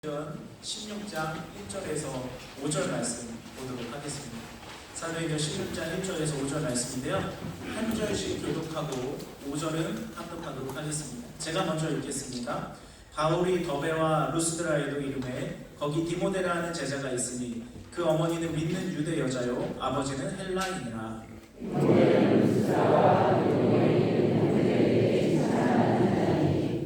사도행전 16장 1절에서 5절 말씀 보도록 하겠습니다. 사도행전 16장 1절에서 5절 말씀인데요. 한 절씩 교독하고 5절은 합독하도록 하겠습니다. 제가 먼저 읽겠습니다. 바울이 더베와 루스드라에도 이름에 거기 디모데라 하는 제자가 있으니 그 어머니는 믿는 유대 여자요 아버지는 헬라인이라.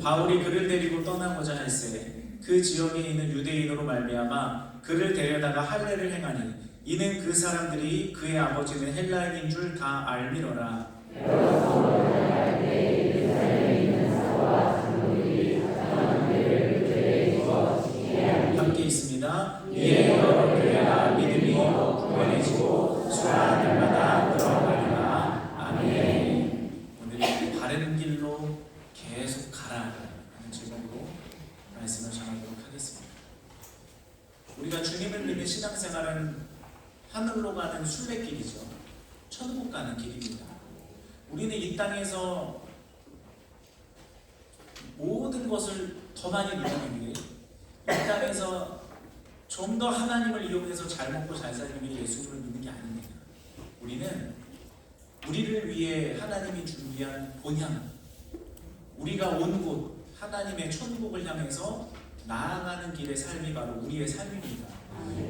바울이 그를 데리고 떠나고자 할세 그 지역에 있는 유대인으로 말미암아 그를 데려다가 할례를 행하니 이는 그 사람들이 그의 아버지는 헬라인인 줄 다 알미러라. 함께 있습니다. 이에 여러 교회가 믿음이 구원해지고 수많은 날마다 늘어나리라. 아멘. 오늘 바른 길로 계속 가라 하는 제목으로 말씀을 전하도록 하겠습니다. 우리가 주님을 믿는 신앙생활은 하늘로 가는 순례길이죠. 천국 가는 길입니다. 우리는 이 땅에서 모든 것을 더 많이 누리기 위해 이 땅에서 좀 더 하나님을 이용해서 잘 먹고 잘 살기 위해 예수님을 믿는 게 아닙니다. 우리는 우리를 위해 하나님이 준비한 본향, 우리가 온 곳 하나님의 천국을 향해서 나아가는 길의 삶이 바로 우리의 삶입니다.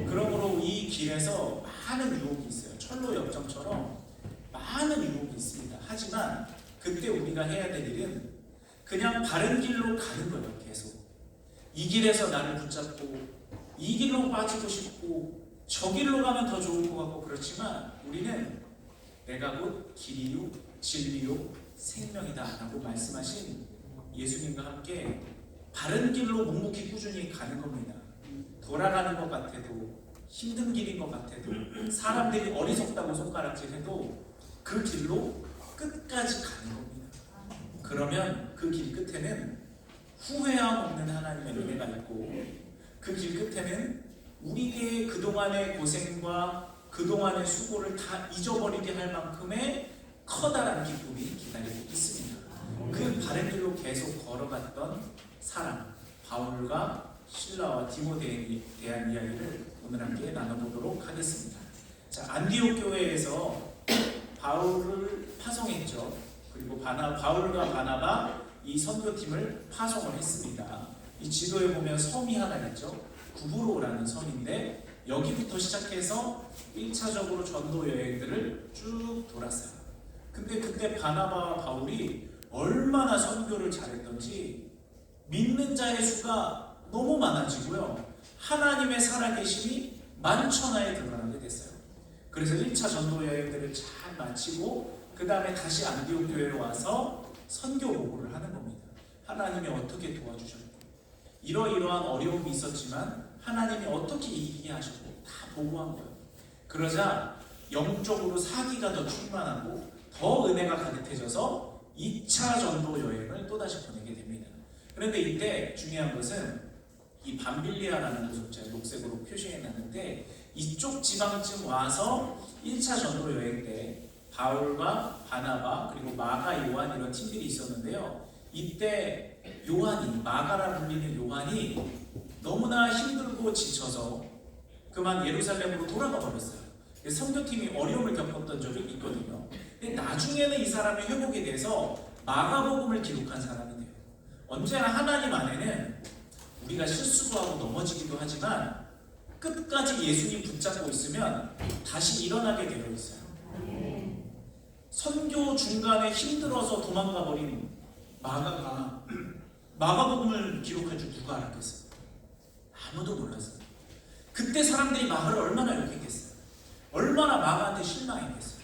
그러므로 이 길에서 많은 유혹이 있어요. 철로 역정처럼 많은 유혹이 있습니다. 하지만 그때 우리가 해야 될 일은 그냥 바른 길로 가는 거예요. 계속 이 길에서 나를 붙잡고 이 길로 빠지고 싶고 저 길로 가면 더 좋을 것 같고 그렇지만 우리는 내가 곧 길이요 진리요 생명이다 라고 말씀하신 예수님과 함께 바른 길로 묵묵히 꾸준히 가는 겁니다. 돌아가는 것 같아도 힘든 길인 것 같아도 사람들이 어리석다고 손가락질해도 그 길로 끝까지 가는 겁니다. 그러면 그 길 끝에는 후회함 없는 하나님의 은혜가 있고 그 길 끝에는 우리의 그동안의 고생과 그동안의 수고를 다 잊어버리게 할 만큼의 커다란 기쁨이 기다리고 있습니다. 그 바른 길로 계속 걸어갔던 사람 바울과 실라와 디모데에 대한 이야기를 오늘 함께 나눠보도록 하겠습니다. 자, 안디옥 교회에서 바울을 파송했죠. 그리고 바울과 바나바 이 선교팀을 파송을 했습니다. 이 지도에 보면 섬이 하나 있죠. 구브로라는 섬인데 여기부터 시작해서 1차적으로 전도 여행들을 쭉 돌았어요. 근데 그때 바나바와 바울이 얼마나 선교를 잘했던지 믿는 자의 수가 너무 많아지고요. 하나님의 살아계심이 만천하에 드러나게 됐어요. 그래서 1차 전도 여행들을 잘 마치고 그 다음에 다시 안디옥 교회로 와서 선교 보고를 하는 겁니다. 하나님이 어떻게 도와주셨고 이러이러한 어려움이 있었지만 하나님이 어떻게 이기게 하셨고 다 보고한 거예요. 그러자 영적으로 사기가 더 충만하고 더 은혜가 가득해져서 2차 전도 여행을 또다시 보내게 됩니다. 그런데 이때 중요한 것은 이 밤빌리아라는 곳을 제가 녹색으로 표시해놨는데 이쪽 지방쯤 와서 1차 전도 여행 때 바울과 바나바 그리고 마가, 요한 이런 팀들이 있었는데요. 이때 요한이 마가라 불리는 요한이 너무나 힘들고 지쳐서 그만 예루살렘으로 돌아가 버렸어요. 선교팀이 어려움을 겪었던 적이 있거든요. 근데 나중에는 이 사람이 회복이 돼서 마가복음을 기록한 사람이 돼요. 언제나 하나님 안에는 우리가 실수도 하고 넘어지기도 하지만 끝까지 예수님 붙잡고 있으면 다시 일어나게 되어 있어요. 선교 중간에 힘들어서 도망가 버린 마가가 마가복음을 기록할 줄 누가 알았겠어요? 아무도 몰랐어요. 그때 사람들이 마가를 얼마나 욕했겠어요? 얼마나 마가한테 실망했겠어요?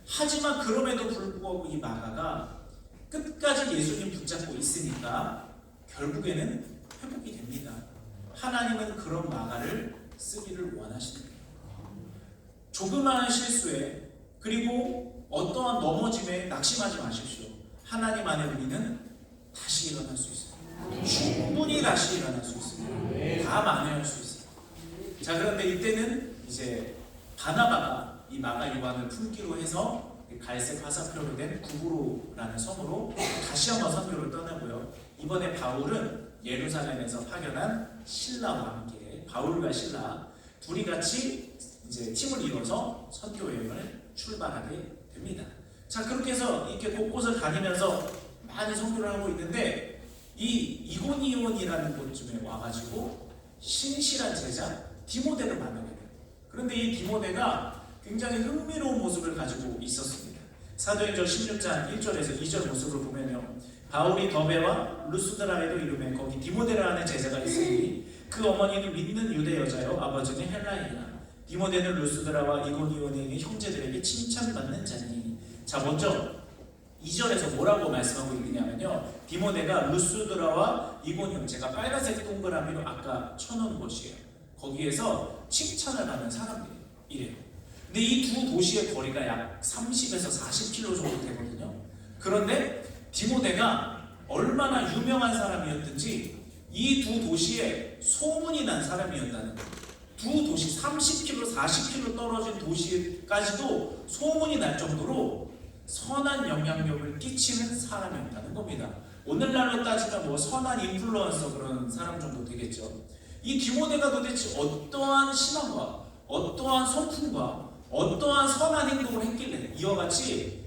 하지만 그럼에도 불구하고 이 마가가 끝까지 예수님 붙잡고 있으니까 결국에는 회복이 됩니다. 하나님은 그런 마가를 쓰기를 원하시는 거예요. 조그마한 실수에 그리고 어떠한 넘어짐에 낙심하지 마십시오. 하나님 안에 우리는 다시 일어날 수 있어요. 충분히 다시 일어날 수 있어요. 다 만회할 수 있어요. 자, 그런데 이때는 이제 바나바가 이 마가 요한을 품기로 해서 갈색 화살표로 된 구브로라는 섬으로 다시 한번 선교를 떠나고요. 이번에 바울은 예루살렘에서 파견한 실라와 함께 바울과 실라 둘이 같이 이제 팀을 이뤄서 선교 여행을 출발하게 됩니다. 자, 그렇게 해서 이렇게 곳곳을 다니면서 많이 선교를 하고 있는데 이 이고니온이라는 곳쯤에 와가지고 신실한 제자 디모데를 만나게 돼요. 그런데 이 디모데가 굉장히 흥미로운 모습을 가지고 있었습니다. 사도행전 16장 1절에서 2절 모습을 보면요, 바울이 더베와 루스드라에도 이르매 거기 디모데라는 제자가 있으니 그 어머니는 믿는 유대 여자요 아버지는 헬라인이라. 디모데는 루스드라와 이고니온에 있는 형제들에게 칭찬받는 자니. 자, 먼저 2절에서 뭐라고 말씀하고 있느냐면요, 디모데가 루스드라와 이고니온, 제가 빨간색 동그라미로 아까 쳐놓은 곳이에요. 거기에서 칭찬을 받는 사람들이래요. 근데 이 두 도시의 거리가 약 30에서 40km 정도 되거든요. 그런데 디모데가 얼마나 유명한 사람이었든지 이 두 도시에 소문이 난 사람이었다는 거예요. 두 도시 30km, 40km 떨어진 도시까지도 소문이 날 정도로 선한 영향력을 끼치는 사람이었다는 겁니다. 오늘날로 따지면 뭐 선한 인플루언서 그런 사람 정도 되겠죠. 이 디모데가 도대체 어떠한 신앙과 어떠한 성품과 어떠한 선한 행동을 했길래 이와 같이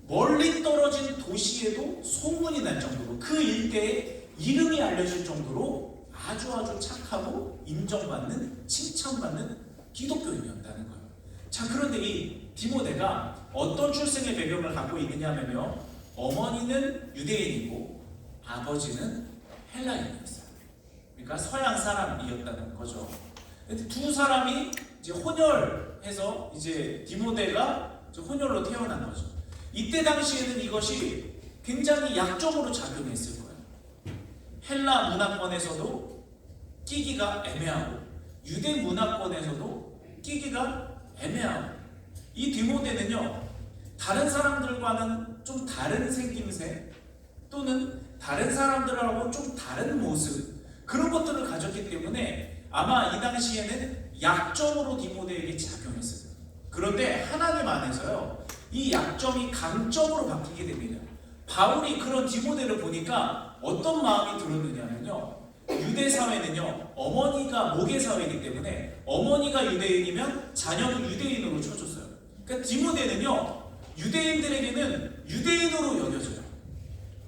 멀리 떨어진 도시에도 소문이 날 정도로 그 일대에 이름이 알려질 정도로 아주 착하고 인정받는, 칭찬받는 기독교인이었다는 거예요. 자, 그런데 이 디모데가 어떤 출생의 배경을 갖고 있느냐면요, 어머니는 유대인이고 아버지는 헬라인이었어요. 그러니까 서양 사람이었다는 거죠. 두 사람이 이제 혼혈해서 이제 디모데가 혼혈로 태어난 거죠. 이때 당시에는 이것이 굉장히 약점으로 작용했을 거예요. 헬라 문화권에서도 끼기가 애매하고 유대 문화권에서도 끼기가 애매하고, 이 디모데는요, 다른 사람들과는 좀 다른 생김새 또는 다른 사람들하고 좀 다른 모습, 그런 것들을 가졌기 때문에 아마 이 당시에는 약점으로 디모데에게 작용했어요. 그런데 하나님 안에서요, 이 약점이 강점으로 바뀌게 됩니다. 바울이 그런 디모데를 보니까 어떤 마음이 들었느냐면요, 유대 사회는요, 어머니가 모계 사회이기 때문에 어머니가 유대인이면 자녀도 유대인으로 쳐줬어요. 그러니까 디모데는요, 유대인들에게는 유대인으로 여겨져요.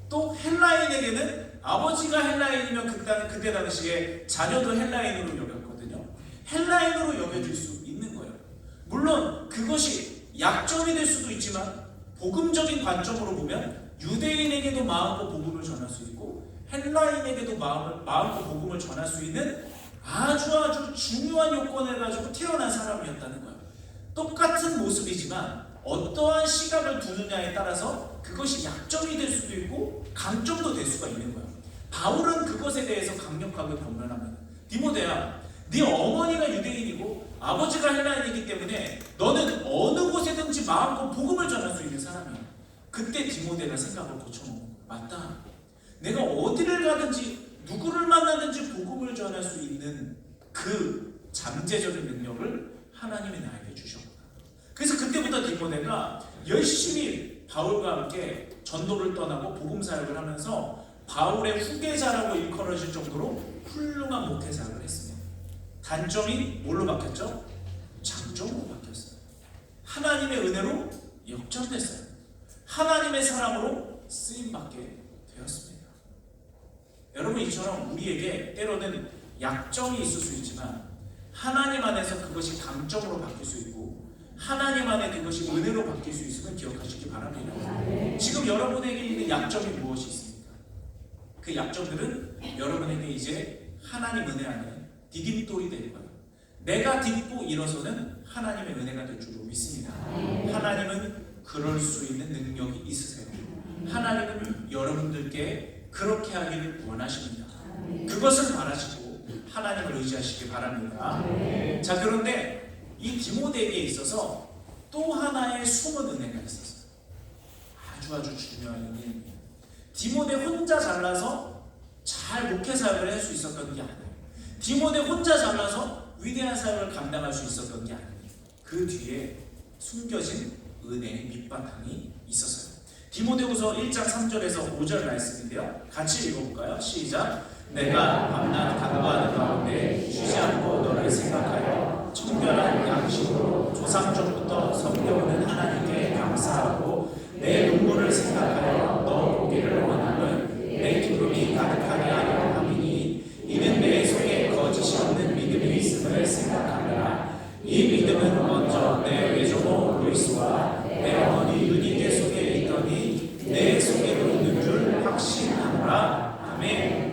또 헬라인에게는 아버지가 헬라인이면 그때 당시에 자녀도 헬라인으로 여겼거든요. 헬라인으로 여겨질 수 있는 거예요. 물론 그것이 약점이 될 수도 있지만 복음적인 관점으로 보면 유대인에게도 마음껏 복음을 전할 수 있고 헬라인에게도 마음껏 복음을 전할 수 있는 아주 중요한 요건을 가지고 태어난 사람이었다는 거예요. 똑같은 모습이지만 어떠한 시각을 두느냐에 따라서 그것이 약점이 될 수도 있고 강점도 될 수가 있는 거예요. 바울은 그것에 대해서 강력하게 권면합니다. 디모데야, 네 어머니가 유대인이고 아버지가 헬라인이기 때문에 너는 어느 곳에든지 마음껏 복음을 전할 수 있는 사람이야. 그때 디모데가 생각을 고쳐먹는 거야. 맞다. 내가 어디를 가든지 누구를 만나든지 복음을 전할 수 있는 그 잠재적인 능력을 하나님이 나에게 주셨구나. 그래서 그때부터 디모데가 열심히 바울과 함께 전도를 떠나고 복음 사역을 하면서 바울의 후계자라고 일컬어질 정도로 훌륭한 목회 사역을 했습니다. 단점이 뭘로 바뀌었죠? 장점으로 바뀌었어요. 하나님의 은혜로 역전됐어요. 하나님의 사랑으로 쓰임받게 되었습니다. 여러분, 이처럼 우리에게 때로는 약점이 있을 수 있지만 하나님 안에서 그것이 강점으로 바뀔 수 있고 하나님 안에 그것이 은혜로 바뀔 수 있음을 기억하시기 바랍니다. 지금 여러분에게 있는 약점이 무엇이 있습니까? 그 약점들은 여러분에게 이제 하나님 은혜 안에 디딤돌이 될 거예요. 내가 딛고 일어서는 하나님의 은혜가 될 줄로 믿습니다. 하나님은 그럴 수 있는 능력이 있으세요. 하나님은 여러분들께 그렇게 하기를 원하십니다. 그것을 바라시고 하나님을 의지하시기 바랍니다. 자, 그런데 이 디모데에게 있어서 또 하나의 숨은 은혜가 있었어요. 아주 중요한 은혜입니다. 디모데 혼자 잘나서 잘 목회 사역을 할 수 있었던 게 아니에요. 디모데 혼자 잘나서 위대한 사역을 감당할 수 있었던 게 아니에요. 그 뒤에 숨겨진 은혜의 밑바탕이 있었어요. 디모데후서 1장 3절에서 5절 말씀인데요, 같이 읽어볼까요? 시작. 내가 밤낮 간구하는 가운데 쉬지 않고 너를 생각하여 청결한 양식으로 조상조부터 섬겨오는 하나님께 감사하고 내 눈물을 생각하여 너 보기를 원하는 내 기쁨이 가득하게 하려 함이니 이는 내 속에 거짓이 없는 믿음이 있음을 생각하노라. 이 믿음은 먼저 내 외조모 루이스와 내 어머니 유니게 속에 있더니 내 속에도 있는 줄 확신하노라. 아멘.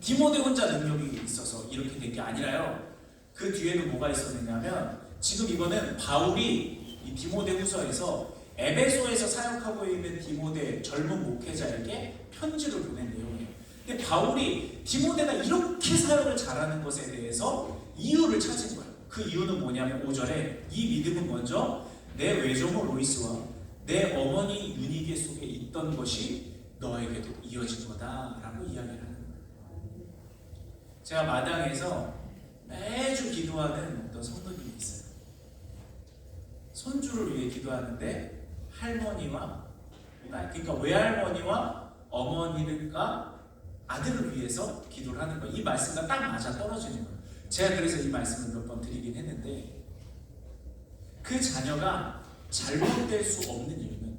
디모데 혼자 능력이 있어서 이렇게 된 게 아니라요. 그 뒤에는 뭐가 있었느냐면 지금 이거는 바울이 이 디모데 후서에서 에베소에서 사역하고 있는 디모데 젊은 목회자에게 편지를 보낸 내용이에요. 근데 바울이 디모데가 이렇게 사역을 잘하는 것에 대해서 이유를 찾은 거예요. 그 이유는 뭐냐면 5절에 이 믿음은 먼저 내 외조모 로이스와 내 어머니 유니게 속에 있던 것이 너에게도 이어진 거다라고 이야기를 하는 거예요. 제가 마당에서 매주 기도하는 어떤 성도님이 있어요. 손주를 위해 기도하는데 할머니와 그러니까 외할머니와 어머니가 아들을 위해서 기도를 하는 거예요. 이 말씀과 딱 맞아 떨어지는 거예요. 제가 그래서 이 말씀을 몇 번 드리긴 했는데 그 자녀가 잘못될 수 없는 이유는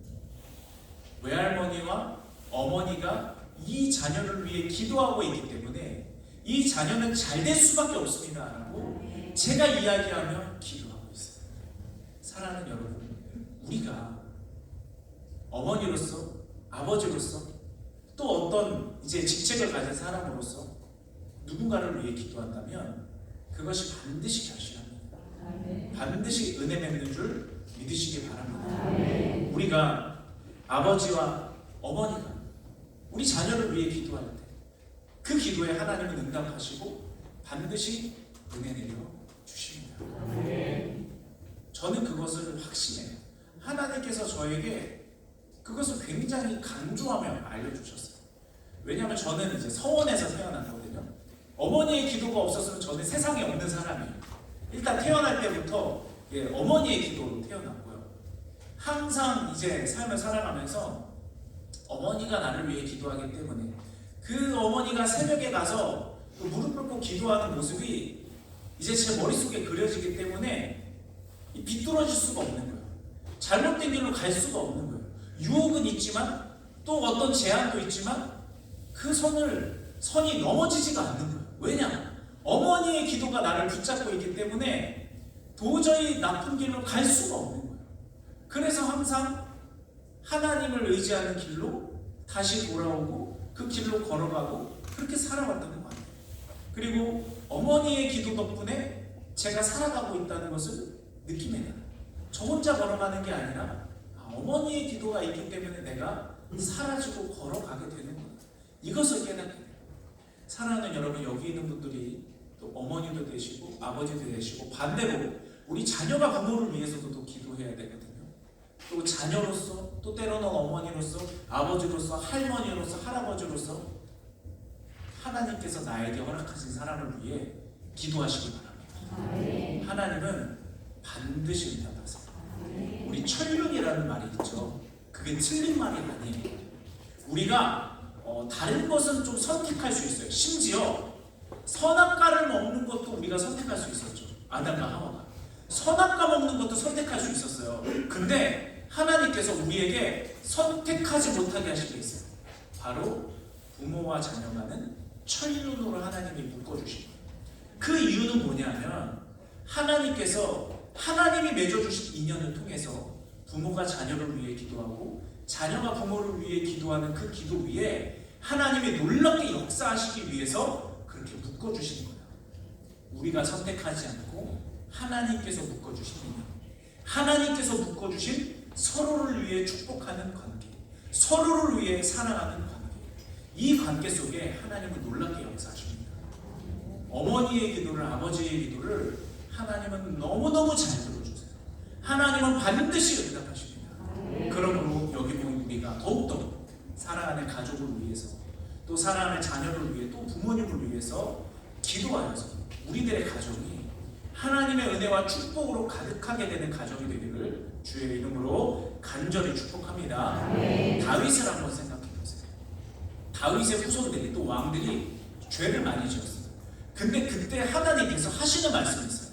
외할머니와 어머니가 이 자녀를 위해 기도하고 있기 때문에 이 자녀는 잘 될 수밖에 없습니다 라고 제가 이야기하며 기도하고 있어요. 사랑하는 여러분, 우리가 어머니로서 아버지로서 또 어떤 이제 직책을 가진 사람으로서 누군가를 위해 기도한다면 그것이 반드시 결실합니다. 반드시 은혜 맺는 줄 믿으시기 바랍니다. 우리가 아버지와 어머니가 우리 자녀를 위해 기도할 때 그 기도에 하나님은 응답하시고 반드시 은혜 내려 주십니다. 저는 그것을 확신해요. 하나님께서 저에게 그것을 굉장히 강조하며 알려주셨어요. 왜냐하면 저는 이제 서원에서 태어났거든요. 어머니의 기도가 없었으면 저는 세상에 없는 사람이에요. 일단 태어날 때부터 어머니의 기도로 태어났고요. 항상 이제 삶을 살아가면서 어머니가 나를 위해 기도하기 때문에 그 어머니가 새벽에 가서 무릎 꿇고 기도하는 모습이 이제 제 머릿속에 그려지기 때문에 비뚤어질 수가 없는 거예요. 잘못된 길로 갈 수가 없는 거예요. 유혹은 있지만 또 어떤 제한도 있지만 그 선이 넘어지지가 않는 거예요. 왜냐? 어머니의 기도가 나를 붙잡고 있기 때문에 도저히 나쁜 길로 갈 수가 없는 거예요. 그래서 항상 하나님을 의지하는 길로 다시 돌아오고 그 길로 걸어가고 그렇게 살아왔다는 것 같아요. 그리고 어머니의 기도 덕분에 제가 살아가고 있다는 것을 느낍니다. 저 혼자 걸어가는 게 아니라 어머니의 기도가 있기 때문에 내가 사라지고 걸어가게 되는구나. 이것을 깨닫게 돼요. 사랑하는 여러분, 여기 있는 분들이 또 어머니도 되시고 아버지도 되시고 반대로 우리 자녀가 부모를 위해서도 또 기도해야 되거든요. 또 자녀로서 또 때로는 어머니로서 아버지로서 할머니로서 할아버지로서 하나님께서 나에게 허락하신 사람을 위해 기도하시기 바랍니다. 하나님은 반드시 응답하세요. 우리 천륜이라는 말이 있죠. 그게 틀린 말이 아니에요. 우리가 다른 것은 좀 선택할 수 있어요. 심지어 선악과를 먹는 것도 우리가 선택할 수 있었죠. 아담과 하와가 선악과 먹는 것도 선택할 수 있었어요. 근데 하나님께서 우리에게 선택하지 못하게 하신 게 있어요. 바로 부모와 자녀가는 천륜으로 하나님이 묶어주신 거예요. 그 이유는 뭐냐면 하나님께서 하나님이 맺어주신 인연을 통해서 부모가 자녀를 위해 기도하고 자녀가 부모를 위해 기도하는 그 기도 위에 하나님이 놀랍게 역사하시기 위해서 그렇게 묶어주신 거예요. 우리가 선택하지 않고 하나님께서 묶어주신 인연, 하나님께서 묶어주신 서로를 위해 축복하는 관계, 서로를 위해 사랑하는 관계, 이 관계 속에 하나님은 놀랍게 역사하십니다. 어머니의 기도를, 아버지의 기도를 하나님은 너무너무 잘 들어주세요. 하나님은 반드시 응답하십니다. 그러므로 여기 보면 우리가 더욱더 사랑하는 가족을 위해서 또 사랑하는 자녀를 위해 또 부모님을 위해서 기도하여서 우리들의 가정이 하나님의 은혜와 축복으로 가득하게 되는 가정이 되기를 주의 이름으로 간절히 축복합니다. 다윗을 한번 생각해 보세요. 다윗의 후손들이 또 왕들이 죄를 많이 지었어요. 근데 그때 하나님께서 하시는 말씀이 있어요.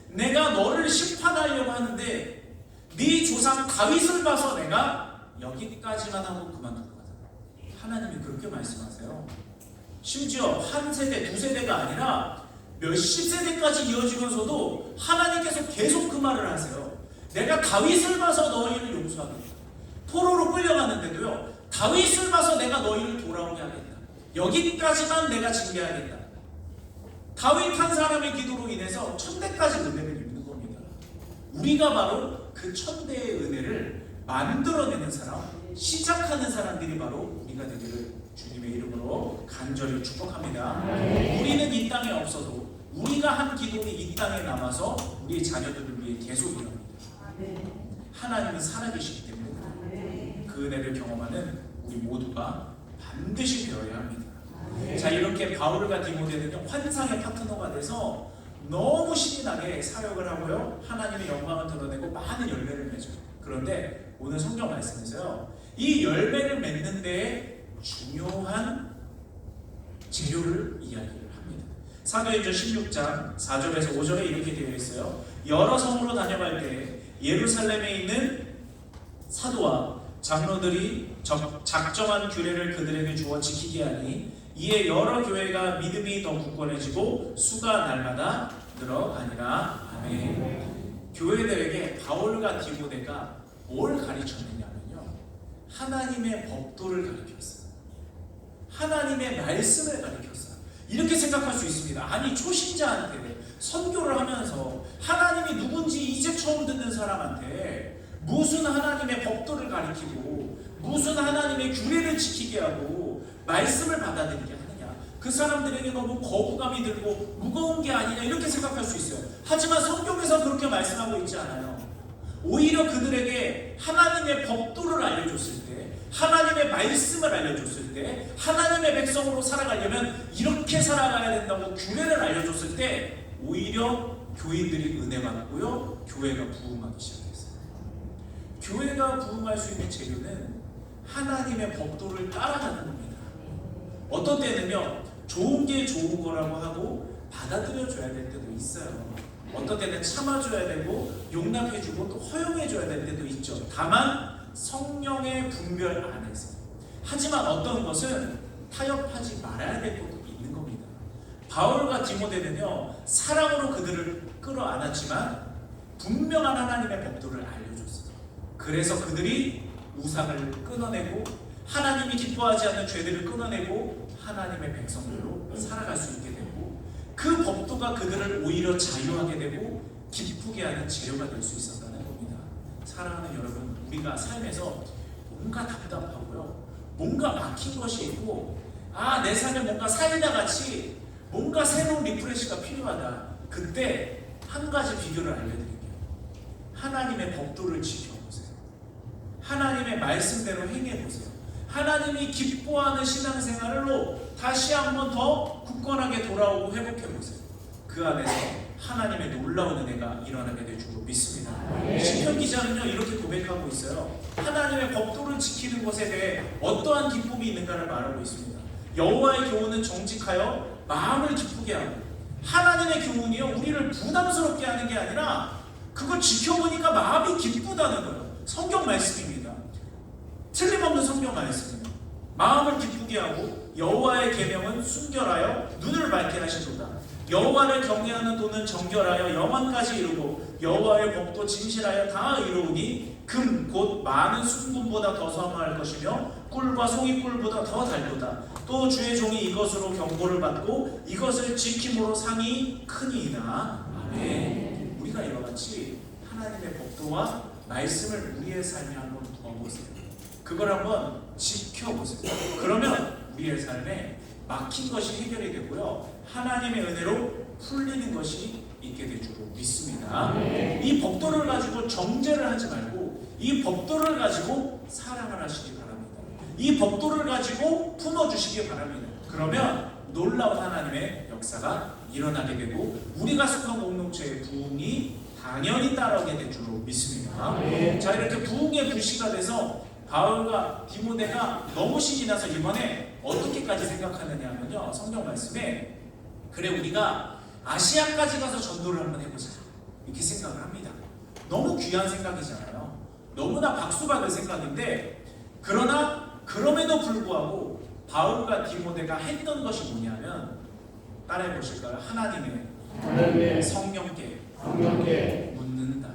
내가 너를 심판하려고 하는데 네 조상 다윗을 봐서 내가 여기까지만 하고 그만둘 거다. 하나님이 그렇게 말씀하세요. 심지어 한 세대, 두 세대가 아니라 몇십 세대까지 이어지면서도 하나님께서 계속 그 말을 하세요. 내가 다윗을 봐서 너희를 용서하겠다. 포로로 끌려가는데도요, 다윗을 봐서 내가 너희를 돌아오게 하겠다. 여기까지만 내가 징계하겠다. 다윗 한 사람의 기도로 인해서 천대까지 은혜를 입는 겁니다. 우리가 바로 그 천대의 은혜를 만들어내는 사람, 시작하는 사람들이 바로 우리가 되기를 주님의 이름으로 간절히 축복합니다. 우리는 이 땅에 없어도 우리가 한 기도는 이 땅에 남아서 우리 자녀들을 위해 계속 일어납니다. 하나님은 살아계시기 때문에 그 은혜를 경험하는 우리 모두가 반드시 되어야 합니다. 자, 이렇게 바울과 디모데는요, 환상의 파트너가 돼서 너무 신이 나게 사역을 하고요, 하나님의 영광을 드러내고 많은 열매를 맺어요. 그런데 오늘 성경 말씀에서요, 이 열매를 맺는 데에 중요한 재료를 이야기를 합니다. 사도행전 16장 4절에서 5절에 이렇게 되어 있어요. 여러 성으로 다녀갈 때 예루살렘에 있는 사도와 장로들이 작정한 규례를 그들에게 주어 지키게 하니 이에 여러 교회가 믿음이 더 굳건해지고 수가 날마다 늘어가니라. 아멘. 교회들에게 바울과 디모데가 뭘 가르쳤느냐면요, 하나님의 법도를 가르쳤어요. 하나님의 말씀을 가르쳤어요. 이렇게 생각할 수 있습니다. 아니, 초신자한테 선교를 하면서 하나님이 누군지 이제 처음 듣는 사람한테 무슨 하나님의 법도를 가르치고 무슨 하나님의 규례를 지키게 하고 말씀을 받아들이게 하느냐, 그 사람들에게 너무 거부감이 들고 무거운 게 아니냐, 이렇게 생각할 수 있어요. 하지만 성경에서 그렇게 말씀하고 있지 않아요. 오히려 그들에게 하나님의 법도를 알려줬을 때, 하나님의 말씀을 알려줬을 때, 하나님의 백성으로 살아가려면 이렇게 살아가야 된다고 규례를 알려줬을 때 오히려 교인들이 은혜 받고요, 교회가 부흥하기 시작했어요. 교회가 부흥할 수 있는 재료는 하나님의 법도를 따라가는 겁니다. 어떤 때는요, 좋은 게 좋은 거라고 하고 받아들여줘야 될 때도 있어요. 어떤 때는 참아줘야 되고 용납해주고 또 허용해줘야 될 때도 있죠. 다만 성령의 분별 안에서. 하지만 어떤 것은 타협하지 말아야 될 것도 있는 겁니다. 바울과 디모데는요, 사랑으로 그들을 끌어안았지만 분명한 하나님의 법도를 알려줬어요. 그래서 그들이 우상을 끊어내고 하나님이 기뻐하지 않는 죄들을 끊어내고 하나님의 백성들로 살아갈 수 있게 되고, 그 법도가 그들을 오히려 자유하게 되고 기쁘게 하는 재료가 될 수 있었다는 겁니다. 사랑하는 여러분, 우리가 삶에서 뭔가 답답하고요, 뭔가 막힌 것이 있고, 내 삶에 뭔가 사이다 같이 뭔가 새로운 리프레시가 필요하다. 그때 한 가지 비결을 알려드릴게요. 하나님의 법도를 지켜보세요. 하나님의 말씀대로 행해보세요. 하나님이 기뻐하는 신앙생활로 다시 한번 더 굳건하게 돌아오고 회복해보세요. 그 안에서 하나님의 놀라운 은혜가 일어나게 될 줄로 믿습니다. 시편 기자는요, 이렇게 고백하고 있어요. 하나님의 법도를 지키는 것에 대해 어떠한 기쁨이 있는가를 말하고 있습니다. 여호와의 교훈은 정직하여 마음을 기쁘게 하고, 하나님의 교훈이요, 우리를 부담스럽게 하는 게 아니라 그걸 지켜보니까 마음이 기쁘다는 거예요. 성경 말씀입니다. 틀림없는 성경 말씀이에요. 마음을 기쁘게 하고 여호와의 계명은 순결하여 눈을 밝게 하시도다. 여호와를 경외하는 도는 정결하여 영원까지 이루고 여호와의 법도 진실하여 다 이루오니 금 곧 많은 순금보다 더 선호할 것이며 꿀과 송이꿀보다 더 달도다. 또 주의 종이 이것으로 경고를 받고 이것을 지킴으로 상이 크니이다. 아멘. 우리가 이와 같이 하나님의 법도와 말씀을 우리의 삶에 한번 두어보세요. 그걸 한번 지켜보세요. 그러면 우리의 삶에 막힌 것이 해결이 되고요, 하나님의 은혜로 풀리는 것이 있게 될 줄로 믿습니다. 이 법도를 가지고 정죄를 하지 말고 이 법도를 가지고 사랑을 하시기 바랍니다. 이 법도를 가지고 품어주시기 바랍니다. 그러면 놀라운 하나님의 역사가 일어나게 되고 우리가 속한 공동체의 부흥이 당연히 따라오게 될 줄로 믿습니다. 자, 이렇게 부흥의 불씨가 돼서 바울과 디모데가 너무 신이 나서 이번에 어떻게까지 생각하느냐 하면요, 성경 말씀에 그래 우리가 아시아까지 가서 전도를 한번 해보자 이렇게 생각을 합니다. 너무 귀한 생각이잖아요. 너무나 박수받을 생각인데, 그러나 그럼에도 불구하고 바울과 디모데가 했던 것이 뭐냐면, 따라해 보실까요? 하나님의 성령께 묻는다.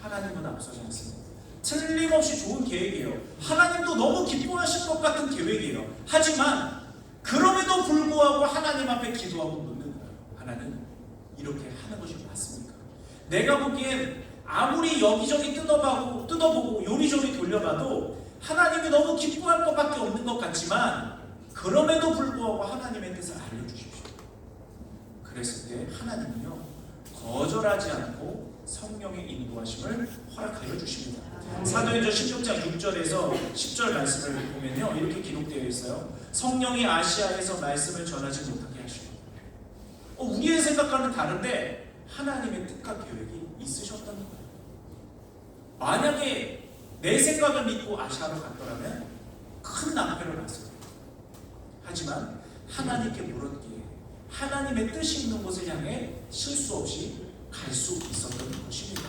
하나님은 앞서지 않습니다. 틀림없이 좋은 계획이에요. 하나님도 너무 기뻐하실 것 같은 계획이에요. 하지만 그럼에도 불구하고 하나님 앞에 기도하고 묻는 거예요. 하나님, 이렇게 하는 것이 맞습니까? 내가 보기엔 아무리 여기저기 뜯어보고 요리조리 돌려봐도 하나님이 너무 기뻐할 것밖에 없는 것 같지만, 그럼에도 불구하고 하나님의 뜻을 알려주십시오. 그랬을 때 하나님은요, 거절하지 않고 성령의 인도하심을 허락하여 주십니다. 사도행전 16장 6절에서 10절 말씀을 보면요, 이렇게 기록되어 있어요. 성령이 아시아에서 말씀을 전하지 못하게 하시고, 우리의 생각과는 다른데 하나님의 뜻과 계획이 있으셨다는 거예요. 만약에 내 생각을 믿고 아시아로 갔더라면 큰 낭패를 봤을 거예요. 하지만 하나님께 물었기에 하나님의 뜻이 있는 곳을 향해 실수 없이 갈 수 있었던 것입니다.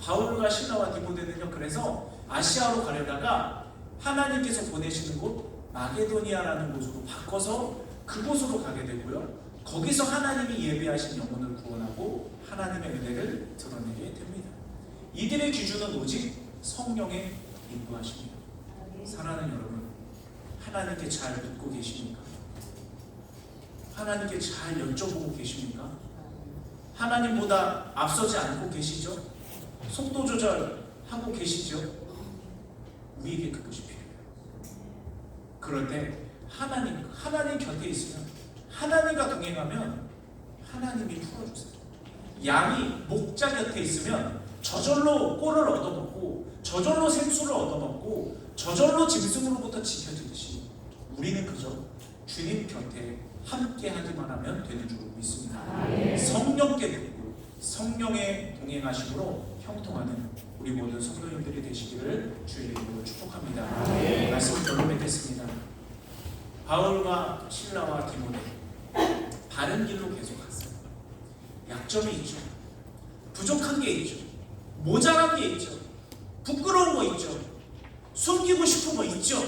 바울과 실라와 디모데는요, 그래서 아시아로 가려다가 하나님께서 보내시는 곳 마게도니아라는 곳으로 바꿔서 그곳으로 가게 되고요, 거기서 하나님이 예비하신 영혼을 구원하고 하나님의 은혜를 드러내게 됩니다. 이들의 기준은 오직 성령의 인도하십니다. 사랑하는 여러분, 하나님께 잘 묻고 계십니까? 하나님께 잘 여쭤보고 계십니까? 하나님보다 앞서지 않고 계시죠? 속도 조절하고 계시죠? 우리에게 그것이 필요해요. 그럴 때 하나님 곁에 있으면, 하나님과 동행하면 하나님이 풀어주세요. 양이 목자 곁에 있으면 저절로 꼴을 얻어먹고, 저절로 생수를 얻어먹고, 저절로 짐승으로부터 지켜지듯이 우리는 그저 주님 곁에 함께 하기만 하면 되는 줄 믿습니다. 성령께 듣고 성령의 동행하심으로 형통하는 우리 모든 성도님들이 되시기를 주의 이름으로 축복합니다. 말씀을 결론 맺겠습니다. 바울과 실라와 디모데 바른 길로 계속 갔어요. 약점이 있죠. 부족한 게 있죠. 모자란 게 있죠. 부끄러운 거 있죠. 숨기고 싶은 거 있죠.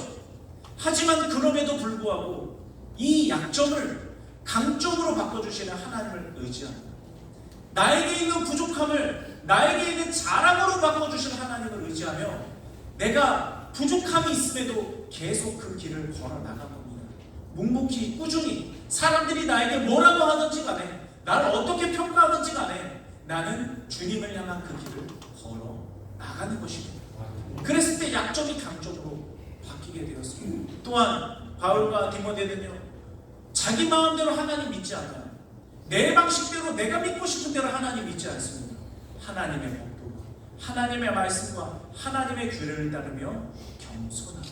하지만 그럼에도 불구하고 이 약점을 강점으로 바꿔주시는 하나님을 의지합니다. 나에게 있는 부족함을 나에게 있는 자랑으로 바꿔주시는 하나님을 의지하며, 내가 부족함이 있음에도 계속 그 길을 걸어 나간 겁니다. 묵묵히 꾸준히 사람들이 나에게 뭐라고 하든지 간에, 나를 어떻게 평가하든지 간에 나는 주님을 향한 그 길을 걸어 나가는 것입니다. 그랬을 때 약점이 강점으로 바뀌게 되었습니다. 또한 바울과 디모데는요, 자기 마음대로 하나님 믿지 않아요. 내 방식대로 내가 믿고 싶은 대로 하나님 믿지 않습니다. 하나님의 법도, 하나님의 말씀과 하나님의 규례를 따르며 겸손하게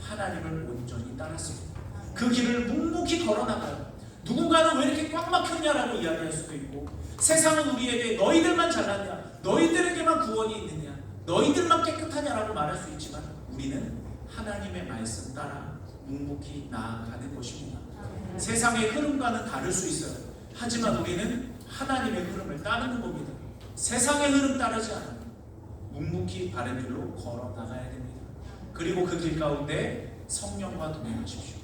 하나님을 온전히 따랐습니다. 그 길을 묵묵히 걸어나가요. 누군가는 왜 이렇게 꽉 막혔냐라고 이야기할 수도 있고, 세상은 우리에게 너희들만 잘났냐, 너희들에게만 구원이 있느냐, 너희들만 깨끗하냐라고 말할 수 있지만, 우리는 하나님의 말씀 따라 묵묵히 나아가는 것입니다. 세상의 흐름과는 다를 수 있어요. 하지만 우리는 하나님의 흐름을 따르는 겁니다. 세상의 흐름 따르지 않아요. 묵묵히 바른 길로 걸어 나가야 됩니다. 그리고 그 길 가운데 성령과 동행하십시오.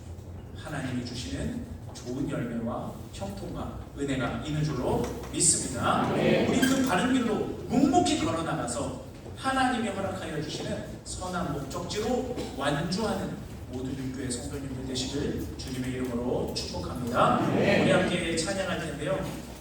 하나님이 주시는 좋은 열매와 형통과 은혜가 있는 줄로 믿습니다. 우리 그 바른 길로 묵묵히 걸어 나가서 하나님이 허락하여 주시는 선한 목적지로 완주하는 모든 육교의 성도님들 되시길 주님의 이름으로 축복합니다. 우리 함께 찬양할 텐데요.